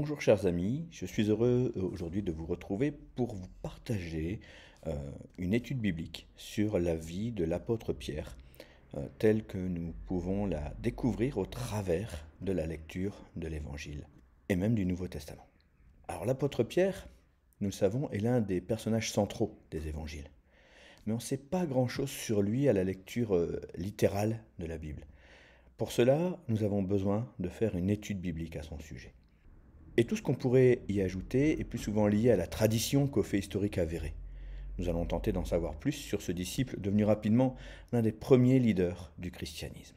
Bonjour chers amis, je suis heureux aujourd'hui de vous retrouver pour vous partager une étude biblique sur la vie de l'apôtre Pierre, telle que nous pouvons la découvrir au travers de la lecture de l'Évangile et même du Nouveau Testament. Alors l'apôtre Pierre, nous le savons, est l'un des personnages centraux des Évangiles, mais on ne sait pas grand-chose sur lui à la lecture littérale de la Bible. Pour cela, nous avons besoin de faire une étude biblique à son sujet. Et tout ce qu'on pourrait y ajouter est plus souvent lié à la tradition qu'aux faits historiques avérés. Nous allons tenter d'en savoir plus sur ce disciple devenu rapidement l'un des premiers leaders du christianisme.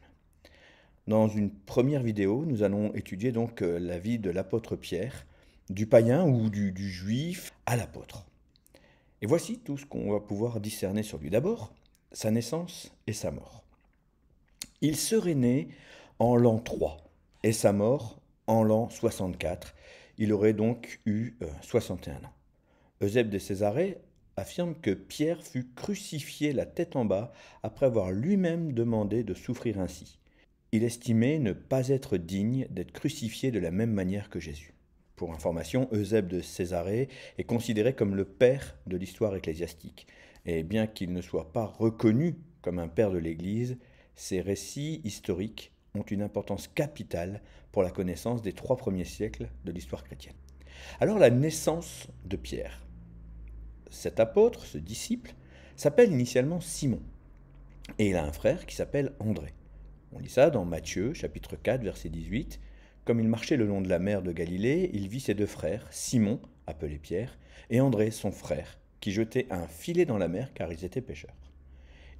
Dans une première vidéo, nous allons étudier donc la vie de l'apôtre Pierre, du païen ou du juif à l'apôtre. Et voici tout ce qu'on va pouvoir discerner sur lui. D'abord, sa naissance et sa mort. Il serait né en l'an 3 et sa mort en l'an 64. Il aurait donc eu 61 ans. Eusèbe de Césarée affirme que Pierre fut crucifié la tête en bas après avoir lui-même demandé de souffrir ainsi. Il estimait ne pas être digne d'être crucifié de la même manière que Jésus. Pour information, Eusèbe de Césarée est considéré comme le père de l'histoire ecclésiastique. Et bien qu'il ne soit pas reconnu comme un père de l'Église, ses récits historiques ont une importance capitale pour la connaissance des 3 premiers siècles de l'histoire chrétienne. Alors la naissance de Pierre. Cet apôtre, ce disciple, s'appelle initialement Simon. Et il a un frère qui s'appelle André. On lit ça dans Matthieu, chapitre 4, verset 18. Comme il marchait le long de la mer de Galilée, il vit ses 2 frères, Simon, appelé Pierre, et André, son frère, qui jetaient un filet dans la mer car ils étaient pêcheurs.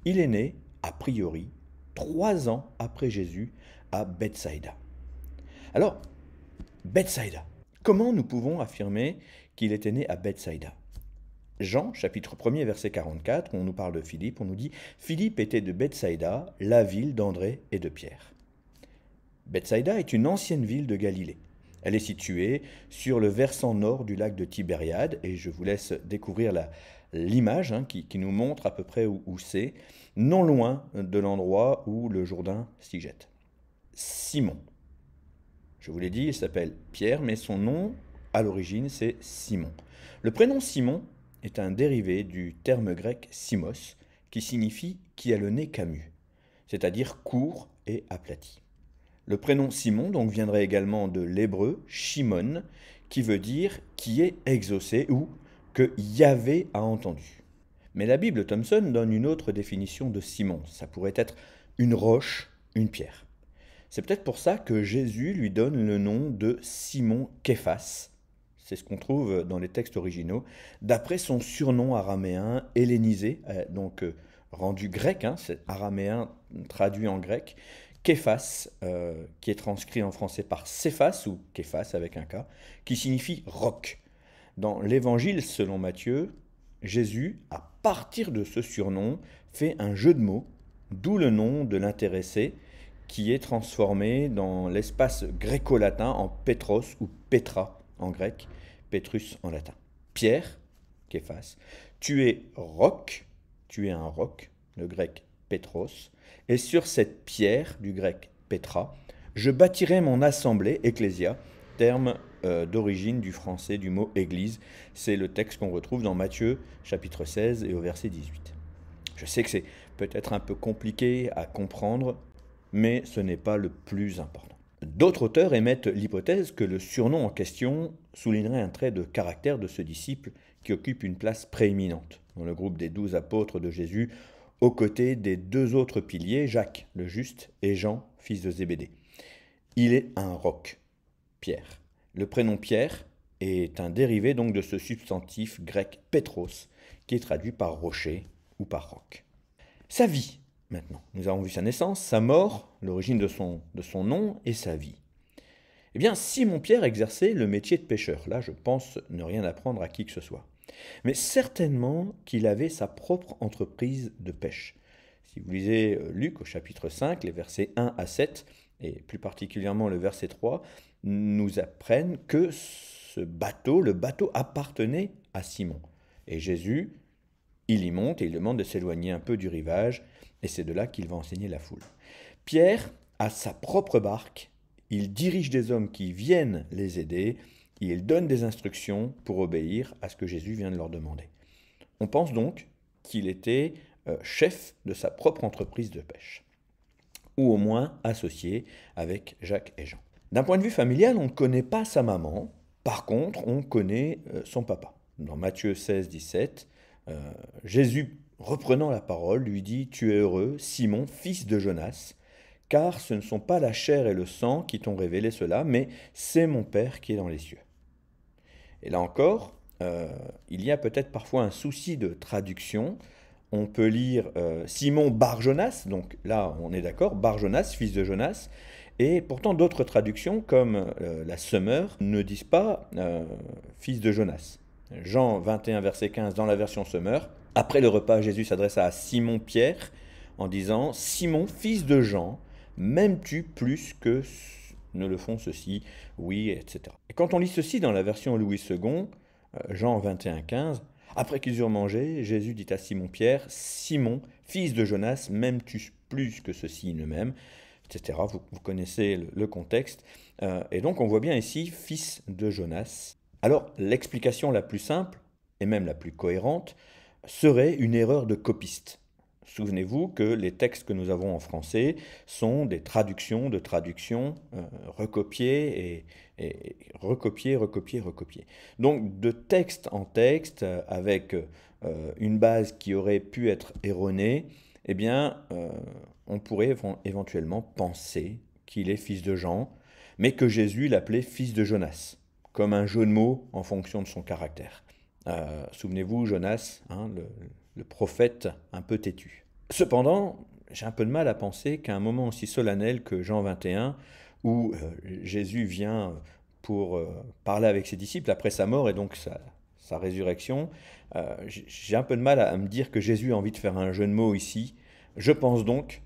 Il est né, a priori, 3 ans après Jésus, à Bethsaïda. Alors, Bethsaïda. Comment nous pouvons affirmer qu'il était né à Bethsaïda? Jean, chapitre 1er, verset 44, on nous parle de Philippe, on nous dit « Philippe était de Bethsaïda, la ville d'André et de Pierre ». Bethsaïda est une ancienne ville de Galilée. Elle est située sur le versant nord du lac de Tibériade, et je vous laisse découvrir l'image qui nous montre à peu près où c'est, non loin de l'endroit où le Jourdain s'y jette. Simon. Je vous l'ai dit, il s'appelle Pierre, mais son nom, à l'origine, c'est Simon. Le prénom Simon est un dérivé du terme grec simos, qui signifie « qui a le nez camus », c'est-à-dire court et aplati. Le prénom Simon donc viendrait également de l'hébreu Shimon, qui veut dire « qui est exaucé » ou « que Yahvé a entendu ». Mais la Bible Thomson donne une autre définition de Simon. Ça pourrait être une roche, une pierre. C'est peut-être pour ça que Jésus lui donne le nom de Simon Képhas. C'est ce qu'on trouve dans les textes originaux, d'après son surnom araméen hellénisé, donc rendu grec, c'est araméen traduit en grec, Képhas, qui est transcrit en français par Céphas, ou Képhas avec un K, qui signifie roc. Dans l'Évangile selon Matthieu, Jésus, à partir de ce surnom, fait un jeu de mots, d'où le nom de l'intéressé, qui est transformé dans l'espace gréco-latin en Pétros ou Pétra en grec, Pétrus en latin. Pierre, Képhas, tu es roc, tu es un roc, le grec Pétros, et sur cette pierre, du grec Pétra, je bâtirai mon assemblée, ecclésia, terme d'origine du français du mot église. C'est le texte qu'on retrouve dans Matthieu, chapitre 16 et au verset 18. Je sais que c'est peut-être un peu compliqué à comprendre, mais ce n'est pas le plus important. D'autres auteurs émettent l'hypothèse que le surnom en question soulignerait un trait de caractère de ce disciple qui occupe une place prééminente dans le groupe des 12 apôtres de Jésus, aux côtés des 2 autres piliers, Jacques le juste et Jean, fils de Zébédée. Il est un roc, Pierre. Le prénom Pierre est un dérivé donc de ce substantif grec Pétros, qui est traduit par rocher ou par roc. Sa vie, maintenant. Nous avons vu sa naissance, sa mort, l'origine de son nom et sa vie. Eh bien, Simon-Pierre exerçait le métier de pêcheur. Là, je pense ne rien apprendre à qui que ce soit. Mais certainement qu'il avait sa propre entreprise de pêche. Si vous lisez Luc au chapitre 5, les versets 1 à 7, et plus particulièrement le verset 3, nous apprennent que le bateau appartenait à Simon. Et Jésus, il y monte et il demande de s'éloigner un peu du rivage, et c'est de là qu'il va enseigner la foule. Pierre a sa propre barque, il dirige des hommes qui viennent les aider, et ils donnent des instructions pour obéir à ce que Jésus vient de leur demander. On pense donc qu'il était chef de sa propre entreprise de pêche, ou au moins associé avec Jacques et Jean. D'un point de vue familial, on ne connaît pas sa maman, par contre, on connaît son papa. Dans Matthieu 16, 17, Jésus, reprenant la parole, lui dit « Tu es heureux, Simon, fils de Jonas, car ce ne sont pas la chair et le sang qui t'ont révélé cela, mais c'est mon Père qui est dans les cieux. » Et là encore, il y a peut-être parfois un souci de traduction. On peut lire Simon bar Jonas, donc là on est d'accord, bar Jonas, fils de Jonas, et pourtant d'autres traductions, comme la Semeur, ne disent pas fils de Jonas. Jean 21, verset 15, dans la version Semeur, après le repas, Jésus s'adressa à Simon-Pierre en disant « Simon, fils de Jean, m'aimes-tu plus que ne le font ceux-ci, oui, etc. » Et quand on lit ceci dans la version Louis II, Jean 21, 15, après qu'ils eurent mangé, Jésus dit à Simon-Pierre « Simon, fils de Jonas, m'aimes-tu plus que ceux-ci ne m'aiment ?» etc. Vous connaissez le contexte. Et donc on voit bien ici « fils de Jonas ». Alors l'explication la plus simple, et même la plus cohérente, serait une erreur de copiste. Souvenez-vous que les textes que nous avons en français sont des traductions de traductions recopiées et recopiées. Donc de texte en texte, avec une base qui aurait pu être erronée, eh bien, on pourrait éventuellement penser qu'il est fils de Jean, mais que Jésus l'appelait fils de Jonas, comme un jeu de mots en fonction de son caractère. Souvenez-vous, Jonas, le prophète un peu têtu. Cependant, j'ai un peu de mal à penser qu'à un moment aussi solennel que Jean 21, où Jésus vient pour parler avec ses disciples après sa mort et donc sa résurrection, j'ai un peu de mal à me dire que Jésus a envie de faire un jeu de mots ici. Je pense donc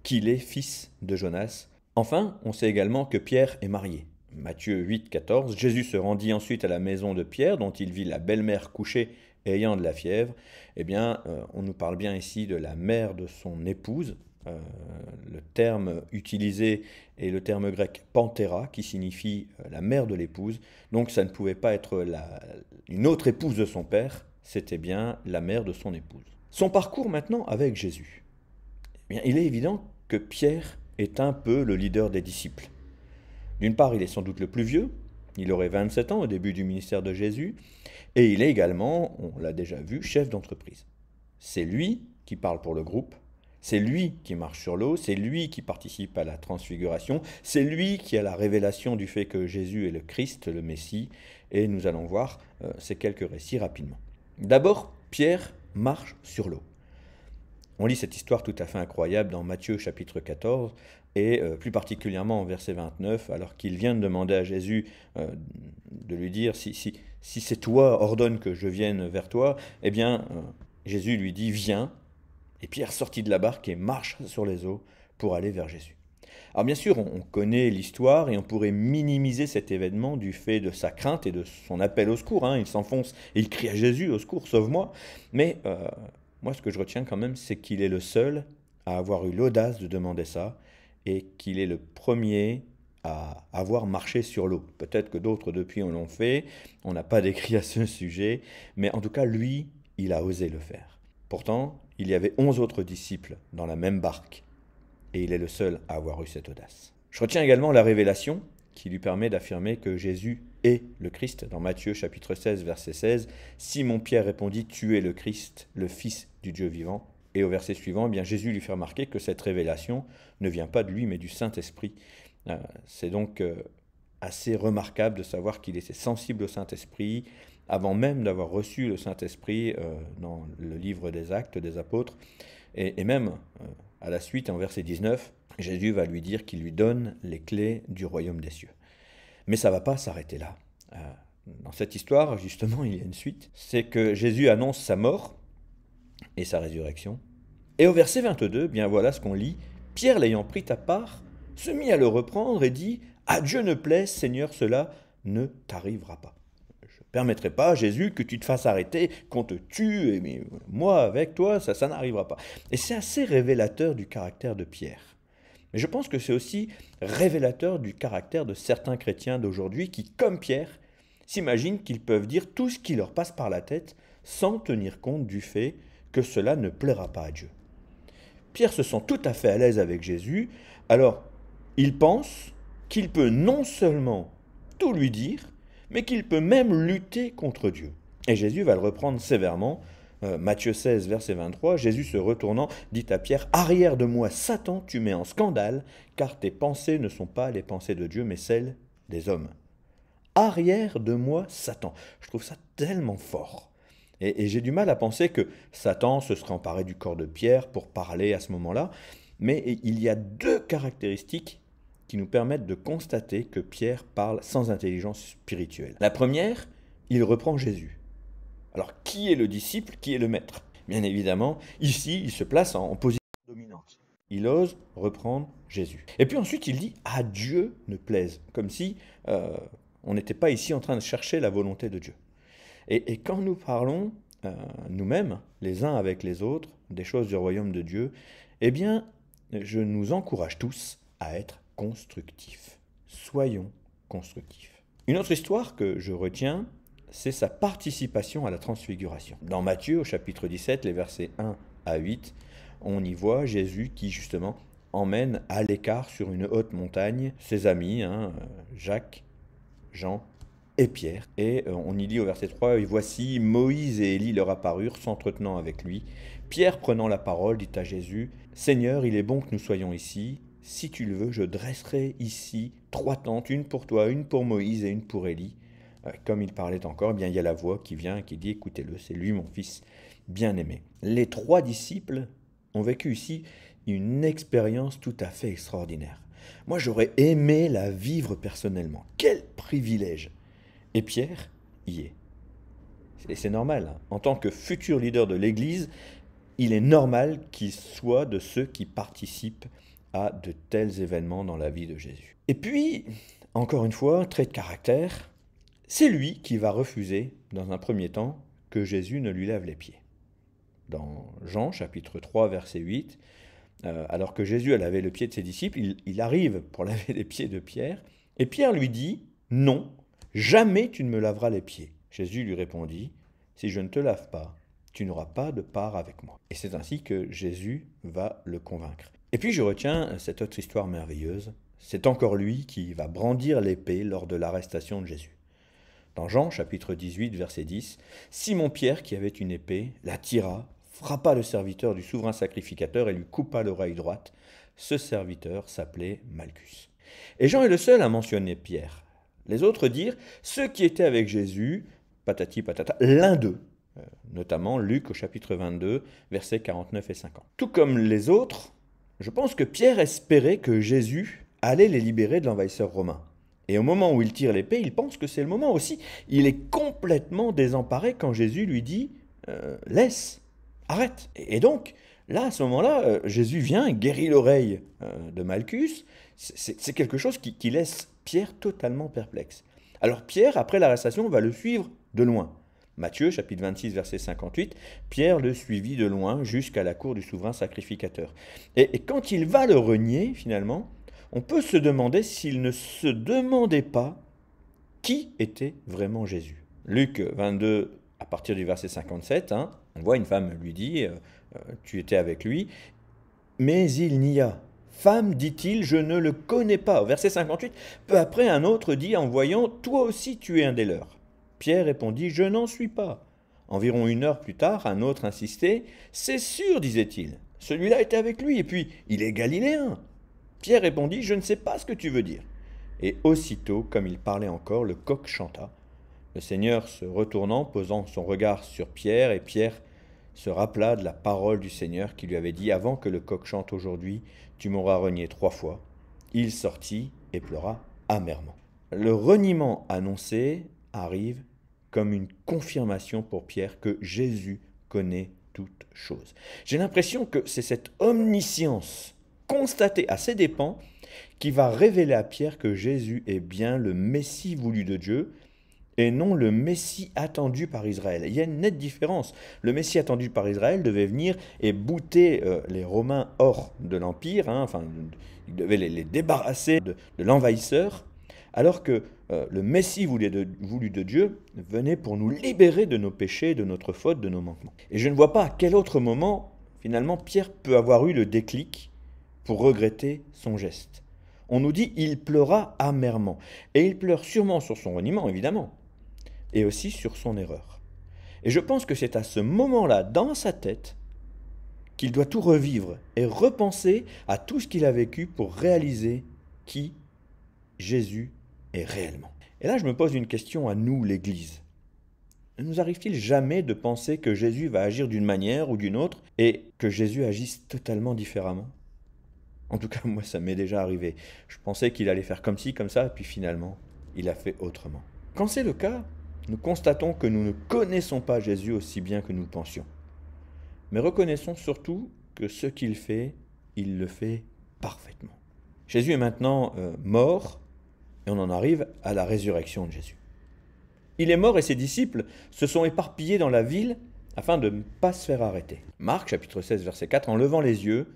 qu'il est fils de Jonas. Enfin, on sait également que Pierre est marié. Matthieu 8, 14, Jésus se rendit ensuite à la maison de Pierre, dont il vit la belle-mère couchée et ayant de la fièvre. Eh bien, on nous parle bien ici de la mère de son épouse. Le terme utilisé est le terme grec panthéra, qui signifie la mère de l'épouse. Donc ça ne pouvait pas être une autre épouse de son père, c'était bien la mère de son épouse. Son parcours maintenant avec Jésus. Eh bien, il est évident que Pierre est un peu le leader des disciples. D'une part, il est sans doute le plus vieux, il aurait 27 ans au début du ministère de Jésus, et il est également, on l'a déjà vu, chef d'entreprise. C'est lui qui parle pour le groupe, c'est lui qui marche sur l'eau, c'est lui qui participe à la transfiguration, c'est lui qui a la révélation du fait que Jésus est le Christ, le Messie, et nous allons voir ces quelques récits rapidement. D'abord, Pierre marche sur l'eau. On lit cette histoire tout à fait incroyable dans Matthieu chapitre 14, et plus particulièrement en verset 29, alors qu'il vient de demander à Jésus de lui dire « Si c'est toi, ordonne que je vienne vers toi », eh bien, Jésus lui dit « Viens », et Pierre sortit de la barque et marche sur les eaux pour aller vers Jésus. Alors bien sûr, on connaît l'histoire et on pourrait minimiser cet événement du fait de sa crainte et de son appel au secours. Il s'enfonce et il crie à Jésus « Au secours, sauve-moi ». Mais moi, ce que je retiens quand même, c'est qu'il est le seul à avoir eu l'audace de demander ça, et qu'il est le premier à avoir marché sur l'eau. Peut-être que d'autres depuis en l'ont fait, on n'a pas d'écrit à ce sujet, mais en tout cas, lui, il a osé le faire. Pourtant, il y avait 11 autres disciples dans la même barque, et il est le seul à avoir eu cette audace. Je retiens également la révélation qui lui permet d'affirmer que Jésus est le Christ. Dans Matthieu chapitre 16, verset 16, « Simon-Pierre répondit, tu es le Christ, le Fils du Dieu vivant. » Et au verset suivant, eh bien, Jésus lui fait remarquer que cette révélation ne vient pas de lui, mais du Saint-Esprit. C'est donc assez remarquable de savoir qu'il était sensible au Saint-Esprit, avant même d'avoir reçu le Saint-Esprit dans le livre des Actes des Apôtres. Et même à la suite, en verset 19, Jésus va lui dire qu'il lui donne les clés du royaume des cieux. Mais ça ne va pas s'arrêter là. Dans cette histoire, justement, il y a une suite. C'est que Jésus annonce sa mort et sa résurrection. Et au verset 22, bien voilà ce qu'on lit. Pierre, l'ayant pris à part, se mit à le reprendre et dit « À Dieu ne plaise, Seigneur, cela ne t'arrivera pas. Je ne permettrai pas, Jésus, que tu te fasses arrêter, qu'on te tue, et moi avec toi, ça n'arrivera pas. » Et c'est assez révélateur du caractère de Pierre. Mais je pense que c'est aussi révélateur du caractère de certains chrétiens d'aujourd'hui qui, comme Pierre, s'imaginent qu'ils peuvent dire tout ce qui leur passe par la tête sans tenir compte du fait que cela ne plaira pas à Dieu. Pierre se sent tout à fait à l'aise avec Jésus, alors il pense qu'il peut non seulement tout lui dire, mais qu'il peut même lutter contre Dieu. Et Jésus va le reprendre sévèrement. Matthieu 16, verset 23, Jésus se retournant dit à Pierre, « Arrière de moi, Satan, tu mets en scandale, car tes pensées ne sont pas les pensées de Dieu, mais celles des hommes. » Arrière de moi, Satan. Je trouve ça tellement fort. Et j'ai du mal à penser que Satan se serait emparé du corps de Pierre pour parler à ce moment-là, mais il y a deux caractéristiques qui nous permettent de constater que Pierre parle sans intelligence spirituelle. La première, il reprend Jésus. Alors, qui est le disciple, qui est le maître? Bien évidemment, ici, il se place en position dominante. Il ose reprendre Jésus. Et puis ensuite, il dit « à Dieu ne plaise », comme si on n'était pas ici en train de chercher la volonté de Dieu. Et quand nous parlons, nous-mêmes, les uns avec les autres, des choses du royaume de Dieu, eh bien, je nous encourage tous à être constructifs. Soyons constructifs. Une autre histoire que je retiens, c'est sa participation à la transfiguration. Dans Matthieu, au chapitre 17, les versets 1 à 8, on y voit Jésus qui, justement, emmène à l'écart sur une haute montagne ses amis, Jacques, Jean et Pierre. Et on y lit au verset 3, « Et voici, Moïse et Élie leur apparurent, s'entretenant avec lui. Pierre, prenant la parole, dit à Jésus, « Seigneur, il est bon que nous soyons ici. Si tu le veux, je dresserai ici 3 tentes, une pour toi, une pour Moïse et une pour Élie. » Comme il parlait encore, eh bien, il y a la voix qui vient et qui dit « Écoutez-le, c'est lui mon fils bien-aimé. » Les 3 disciples ont vécu ici une expérience tout à fait extraordinaire. Moi, j'aurais aimé la vivre personnellement. Quel privilège! Et Pierre y est. Et c'est normal. En tant que futur leader de l'Église, il est normal qu'il soit de ceux qui participent à de tels événements dans la vie de Jésus. Et puis, encore une fois, trait de caractère, c'est lui qui va refuser, dans un premier temps, que Jésus ne lui lave les pieds. Dans Jean, chapitre 3, verset 8, alors que Jésus a lavé le pied de ses disciples, il arrive pour laver les pieds de Pierre, et Pierre lui dit « Non, jamais tu ne me laveras les pieds. » Jésus lui répondit « Si je ne te lave pas, tu n'auras pas de part avec moi. » Et c'est ainsi que Jésus va le convaincre. Et puis je retiens cette autre histoire merveilleuse, c'est encore lui qui va brandir l'épée lors de l'arrestation de Jésus. Dans Jean, chapitre 18, verset 10, « Simon-Pierre, qui avait une épée, la tira, frappa le serviteur du souverain sacrificateur et lui coupa l'oreille droite. Ce serviteur s'appelait Malchus. » Et Jean est le seul à mentionner Pierre. Les autres dirent « ceux qui étaient avec Jésus, patati patata, l'un d'eux », notamment Luc au chapitre 22, versets 49 et 50. Tout comme les autres, je pense que Pierre espérait que Jésus allait les libérer de l'envahisseur romain. Et au moment où il tire l'épée, il pense que c'est le moment aussi. Il est complètement désemparé quand Jésus lui dit « laisse, arrête ». Et donc, là, à ce moment-là, Jésus vient et guérit l'oreille de Malchus. C'est quelque chose qui laisse Pierre totalement perplexe. Alors Pierre, après l'arrestation, va le suivre de loin. Matthieu, chapitre 26, verset 58, Pierre le suivit de loin jusqu'à la cour du souverain sacrificateur. Et quand il va le renier, finalement, on peut se demander s'il ne se demandait pas qui était vraiment Jésus. Luc 22, à partir du verset 57, on voit une femme lui dit « Tu étais avec lui », mais il n'y a. Femme, dit-il, je ne le connais pas. Au verset 58, peu après, un autre dit en voyant, toi aussi tu es un des leurs. Pierre répondit, je n'en suis pas. Environ 1 heure plus tard, un autre insistait, c'est sûr, disait-il. Celui-là était avec lui, et puis il est galiléen. Pierre répondit, je ne sais pas ce que tu veux dire. Et aussitôt, comme il parlait encore, le coq chanta. Le Seigneur se retournant, posant son regard sur Pierre, et Pierre se rappela de la parole du Seigneur qui lui avait dit « Avant que le coq chante aujourd'hui, tu m'auras renié 3 fois. » Il sortit et pleura amèrement. Le reniement annoncé arrive comme une confirmation pour Pierre que Jésus connaît toutes choses. J'ai l'impression que c'est cette omniscience constatée à ses dépens qui va révéler à Pierre que Jésus est bien le Messie voulu de Dieu et non le Messie attendu par Israël. Il y a une nette différence. Le Messie attendu par Israël devait venir et bouter les Romains hors de l'Empire, hein, enfin, il devait les débarrasser de l'envahisseur, alors que le Messie voulu de Dieu venait pour nous libérer de nos péchés, de notre faute, de nos manquements. Et je ne vois pas à quel autre moment, finalement, Pierre peut avoir eu le déclic pour regretter son geste. On nous dit il pleura amèrement. Et il pleure sûrement sur son reniement, évidemment, et aussi sur son erreur. Et je pense que c'est à ce moment-là, dans sa tête, qu'il doit tout revivre et repenser à tout ce qu'il a vécu pour réaliser qui Jésus est réellement. Et là, je me pose une question à nous, l'Église. Ne nous arrive-t-il jamais de penser que Jésus va agir d'une manière ou d'une autre et que Jésus agisse totalement différemment? En tout cas, moi, ça m'est déjà arrivé. Je pensais qu'il allait faire comme ci, comme ça, puis finalement, il a fait autrement. Quand c'est le cas, nous constatons que nous ne connaissons pas Jésus aussi bien que nous le pensions. Mais reconnaissons surtout que ce qu'il fait, il le fait parfaitement. Jésus est maintenant mort, et on en arrive à la résurrection de Jésus. Il est mort et ses disciples se sont éparpillés dans la ville afin de ne pas se faire arrêter. Marc, chapitre 16, verset 4, en levant les yeux,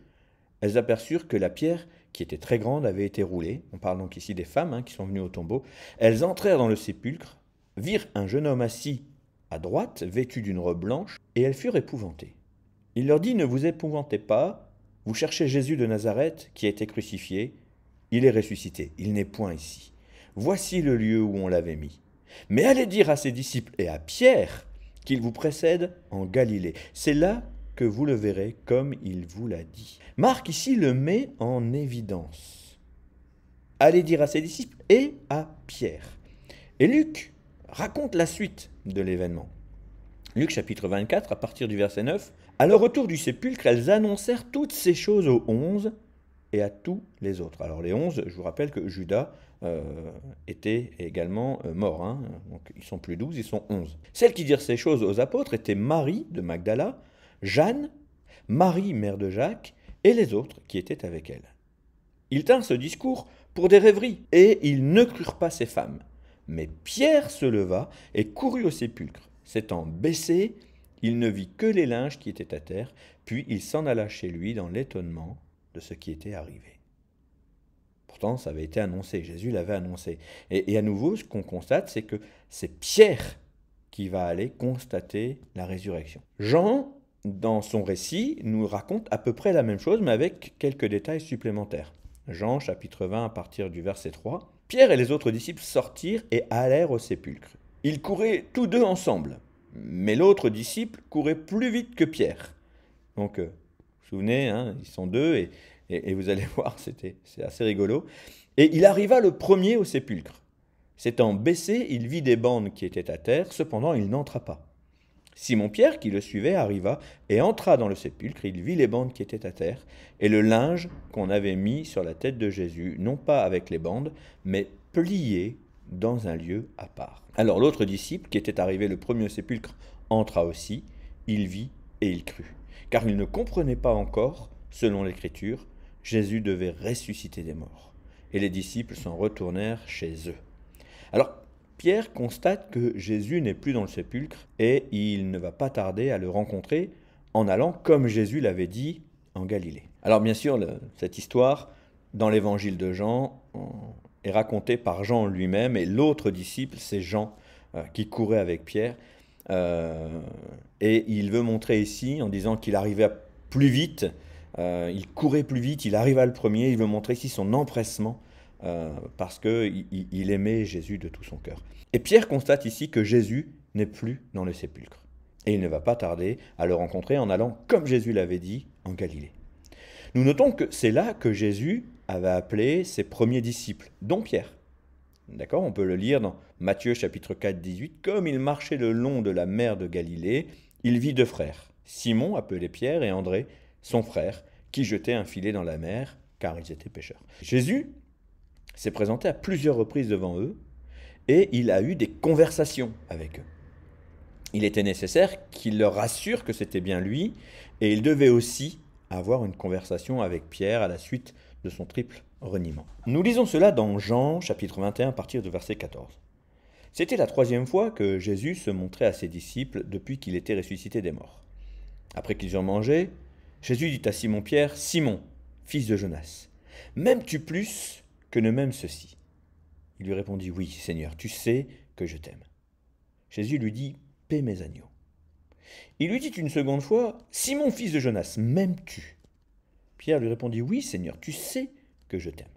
elles aperçurent que la pierre, qui était très grande, avait été roulée. On parle donc ici des femmes qui sont venues au tombeau. Elles entrèrent dans le sépulcre, virent un jeune homme assis à droite, vêtu d'une robe blanche, et elles furent épouvantées. Il leur dit, ne vous épouvantez pas, vous cherchez Jésus de Nazareth, qui a été crucifié. Il est ressuscité, il n'est point ici. Voici le lieu où on l'avait mis. Mais allez dire à ses disciples et à Pierre qu'il vous précède en Galilée. C'est là que vous le verrez comme il vous l'a dit. Marc ici le met en évidence. Allez dire à ses disciples et à Pierre. Et Luc raconte la suite de l'événement. Luc chapitre 24, à partir du verset 9. À leur retour du sépulcre, elles annoncèrent toutes ces choses aux 11 et à tous les autres. Alors les 11, je vous rappelle que Judas était également mort. Donc ils sont plus 12, ils sont 11. Celles qui dirent ces choses aux apôtres étaient Marie de Magdala, Jeanne, Marie, mère de Jacques, et les autres qui étaient avec elle. Ils tinrent ce discours pour des rêveries, et ils ne crurent pas ces femmes. Mais Pierre se leva et courut au sépulcre. S'étant baissé, il ne vit que les linges qui étaient à terre, puis il s'en alla chez lui dans l'étonnement de ce qui était arrivé. Pourtant, ça avait été annoncé, Jésus l'avait annoncé. Et à nouveau, ce qu'on constate, c'est que c'est Pierre qui va aller constater la résurrection. Jean, dans son récit, nous raconte à peu près la même chose, mais avec quelques détails supplémentaires. Jean, chapitre 20, à partir du verset 3. Pierre et les autres disciples sortirent et allèrent au sépulcre. Ils couraient tous deux ensemble, mais l'autre disciple courait plus vite que Pierre. Donc, vous vous souvenez, ils sont deux, et vous allez voir, c'est assez rigolo. Et il arriva le premier au sépulcre. S'étant baissé, il vit des bandes qui étaient à terre, cependant il n'entra pas. Simon-Pierre, qui le suivait, arriva et entra dans le sépulcre. Il vit les bandes qui étaient à terre et le linge qu'on avait mis sur la tête de Jésus, non pas avec les bandes, mais plié dans un lieu à part. Alors l'autre disciple, qui était arrivé le premier au sépulcre, entra aussi. Il vit et il crut, car il ne comprenait pas encore, selon l'Écriture, Jésus devait ressusciter des morts. Et les disciples s'en retournèrent chez eux. Alors, Pierre constate que Jésus n'est plus dans le sépulcre et il ne va pas tarder à le rencontrer en allant, comme Jésus l'avait dit, en Galilée. Alors bien sûr, cette histoire, dans l'évangile de Jean, est racontée par Jean lui-même et l'autre disciple, c'est Jean, qui courait avec Pierre. Et il veut montrer ici, en disant qu'il arrivait plus vite, il courait plus vite, il arriva le premier, il veut montrer ici son empressement, parce qu'il aimait Jésus de tout son cœur. Et Pierre constate ici que Jésus n'est plus dans le sépulcre. Et il ne va pas tarder à le rencontrer en allant, comme Jésus l'avait dit, en Galilée. Nous notons que c'est là que Jésus avait appelé ses premiers disciples, dont Pierre. D'accord, on peut le lire dans Matthieu chapitre 4, 18. « Comme il marchait le long de la mer de Galilée, il vit deux frères, Simon, appelé Pierre, et André, son frère, qui jetaient un filet dans la mer, car ils étaient pêcheurs. » Jésus s'est présenté à plusieurs reprises devant eux et il a eu des conversations avec eux. Il était nécessaire qu'il leur assure que c'était bien lui et il devait aussi avoir une conversation avec Pierre à la suite de son triple reniement. Nous lisons cela dans Jean chapitre 21 à partir du verset 14. C'était la troisième fois que Jésus se montrait à ses disciples depuis qu'il était ressuscité des morts. Après qu'ils eurent mangé, Jésus dit à Simon-Pierre, « Simon, fils de Jonas, m'aimes-tu plus que ne m'aime ceci ?» Il lui répondit, « Oui, Seigneur, tu sais que je t'aime. » Jésus lui dit, « Paie mes agneaux. » Il lui dit une seconde fois, « Simon, fils de Jonas, m'aimes-tu » Pierre lui répondit, « Oui, Seigneur, tu sais que je t'aime. »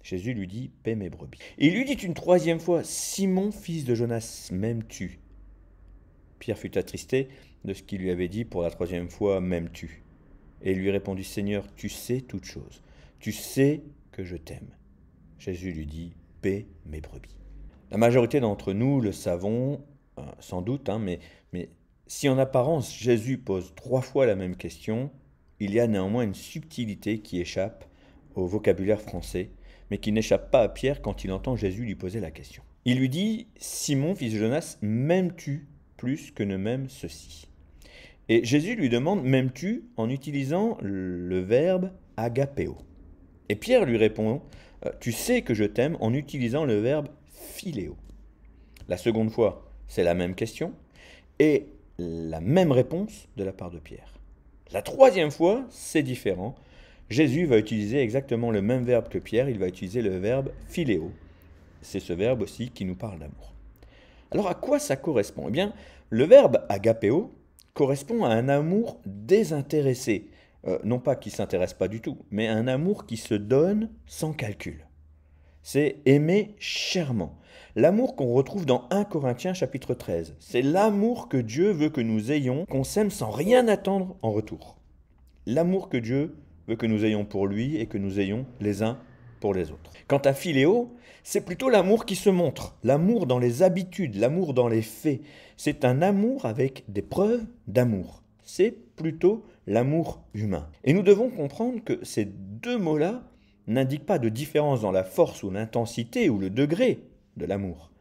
Jésus lui dit, « Paie mes brebis. » Et il lui dit une troisième fois, « Simon, fils de Jonas, m'aimes-tu » Pierre fut attristé de ce qu'il lui avait dit pour la troisième fois, « M'aimes-tu » Et il lui répondit, « Seigneur, tu sais toutes choses. Tu sais que je t'aime. » Jésus lui dit, « Paie mes brebis. » La majorité d'entre nous le savons, sans doute, mais si en apparence Jésus pose 3 fois la même question, il y a néanmoins une subtilité qui échappe au vocabulaire français, mais qui n'échappe pas à Pierre quand il entend Jésus lui poser la question. Il lui dit, « Simon, fils de Jonas, m'aimes-tu plus que ne m'aime ceci ?» Et Jésus lui demande, « M'aimes-tu » en utilisant le verbe agapéo. Et Pierre lui répond, « Tu sais que je t'aime » en utilisant le verbe philéo. La seconde fois, c'est la même question et la même réponse de la part de Pierre. La troisième fois, c'est différent. Jésus va utiliser exactement le même verbe que Pierre, il va utiliser le verbe philéo. C'est ce verbe aussi qui nous parle d'amour. Alors à quoi ça correspond ? Eh bien, le verbe agapéo correspond à un amour désintéressé. Non pas qui ne s'intéresse pas du tout, mais un amour qui se donne sans calcul. C'est aimer chèrement. L'amour qu'on retrouve dans 1 Corinthiens chapitre 13. C'est l'amour que Dieu veut que nous ayons, qu'on s'aime sans rien attendre en retour. L'amour que Dieu veut que nous ayons pour lui et que nous ayons les uns pour les autres. Quant à philéo, c'est plutôt l'amour qui se montre, l'amour dans les habitudes, l'amour dans les faits. C'est un amour avec des preuves d'amour. C'est plutôt l'amour humain. Et nous devons comprendre que ces deux mots-là n'indiquent pas de différence dans la force ou l'intensité ou le degré de l'amour,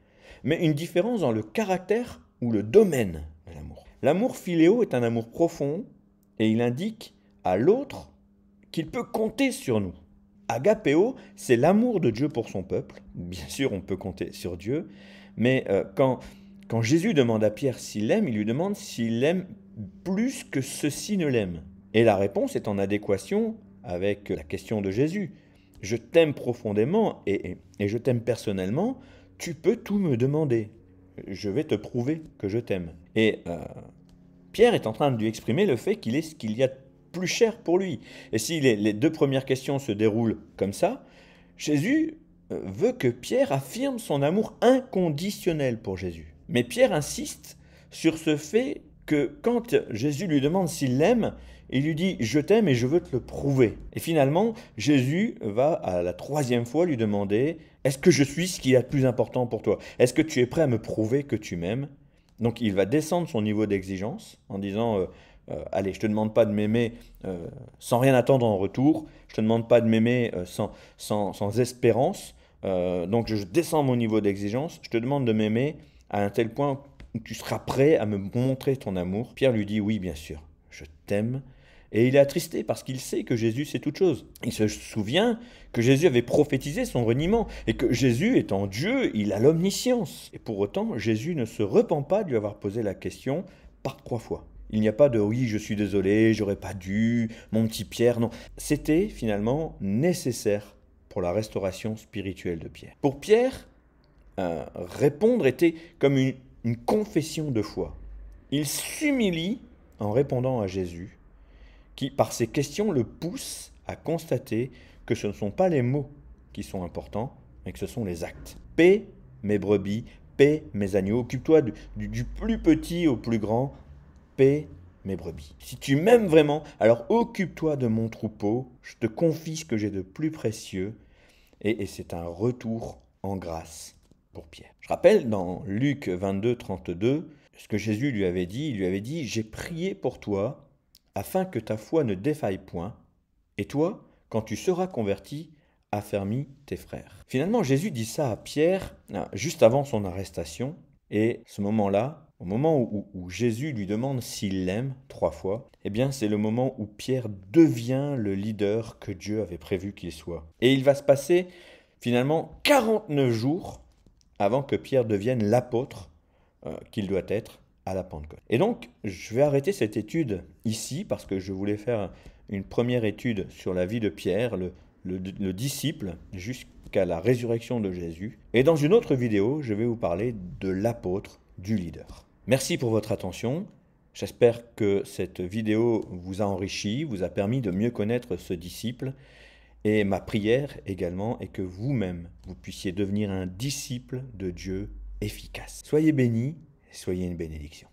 mais une différence dans le caractère ou le domaine de l'amour. L'amour philéo est un amour profond et il indique à l'autre qu'il peut compter sur nous. Agapéo, c'est l'amour de Dieu pour son peuple. Bien sûr, on peut compter sur Dieu, mais quand Jésus demande à Pierre s'il l'aime, il lui demande s'il l'aime plus que ceux-ci ne l'aiment. Et la réponse est en adéquation avec la question de Jésus. Je t'aime profondément et je t'aime personnellement, tu peux tout me demander. Je vais te prouver que je t'aime. Et Pierre est en train de lui exprimer le fait qu'il est ce qu'il y a de plus cher pour lui. Et si les deux premières questions se déroulent comme ça, Jésus veut que Pierre affirme son amour inconditionnel pour Jésus. Mais Pierre insiste sur ce fait que quand Jésus lui demande s'il l'aime, il lui dit « Je t'aime et je veux te le prouver ». Et finalement, Jésus va à la troisième fois lui demander « Est-ce que je suis ce qui est le plus important pour toi ? Est-ce que tu es prêt à me prouver que tu m'aimes ?» Donc il va descendre son niveau d'exigence en disant allez, je ne te demande pas de m'aimer sans rien attendre en retour, je ne te demande pas de m'aimer sans espérance, donc je descends mon niveau d'exigence, je te demande de m'aimer à un tel point où tu seras prêt à me montrer ton amour. Pierre lui dit oui, bien sûr, je t'aime. Et il est attristé parce qu'il sait que Jésus sait toute chose. Il se souvient que Jésus avait prophétisé son reniement et que Jésus étant Dieu, il a l'omniscience. Et pour autant, Jésus ne se repent pas de lui avoir posé la question par 3 fois. Il n'y a pas de « oui, je suis désolé, j'aurais pas dû, mon petit Pierre », non. C'était finalement nécessaire pour la restauration spirituelle de Pierre. Pour Pierre, répondre était comme une confession de foi. Il s'humilie en répondant à Jésus, qui, par ses questions, le pousse à constater que ce ne sont pas les mots qui sont importants, mais que ce sont les actes. Paie mes brebis, paie mes agneaux, occupe-toi du plus petit au plus grand, paie mes brebis. Si tu m'aimes vraiment, alors occupe-toi de mon troupeau, je te confie ce que j'ai de plus précieux, et c'est un retour en grâce pour Pierre. Je rappelle dans Luc 22, 32, ce que Jésus lui avait dit, il lui avait dit « J'ai prié pour toi, afin que ta foi ne défaille point, et toi, quand tu seras converti, affermis tes frères. » Finalement, Jésus dit ça à Pierre juste avant son arrestation, et ce moment-là, au moment où Jésus lui demande s'il l'aime 3 fois, eh bien c'est le moment où Pierre devient le leader que Dieu avait prévu qu'il soit. Et il va se passer finalement 49 jours avant que Pierre devienne l'apôtre qu'il doit être à la Pentecôte. Et donc, je vais arrêter cette étude ici parce que je voulais faire une première étude sur la vie de Pierre, le disciple, jusqu'à la résurrection de Jésus. Et dans une autre vidéo, je vais vous parler de l'apôtre, du leader. Merci pour votre attention. J'espère que cette vidéo vous a enrichi, vous a permis de mieux connaître ce disciple. Et ma prière également est que vous-même, vous puissiez devenir un disciple de Dieu efficace. Soyez bénis et soyez une bénédiction.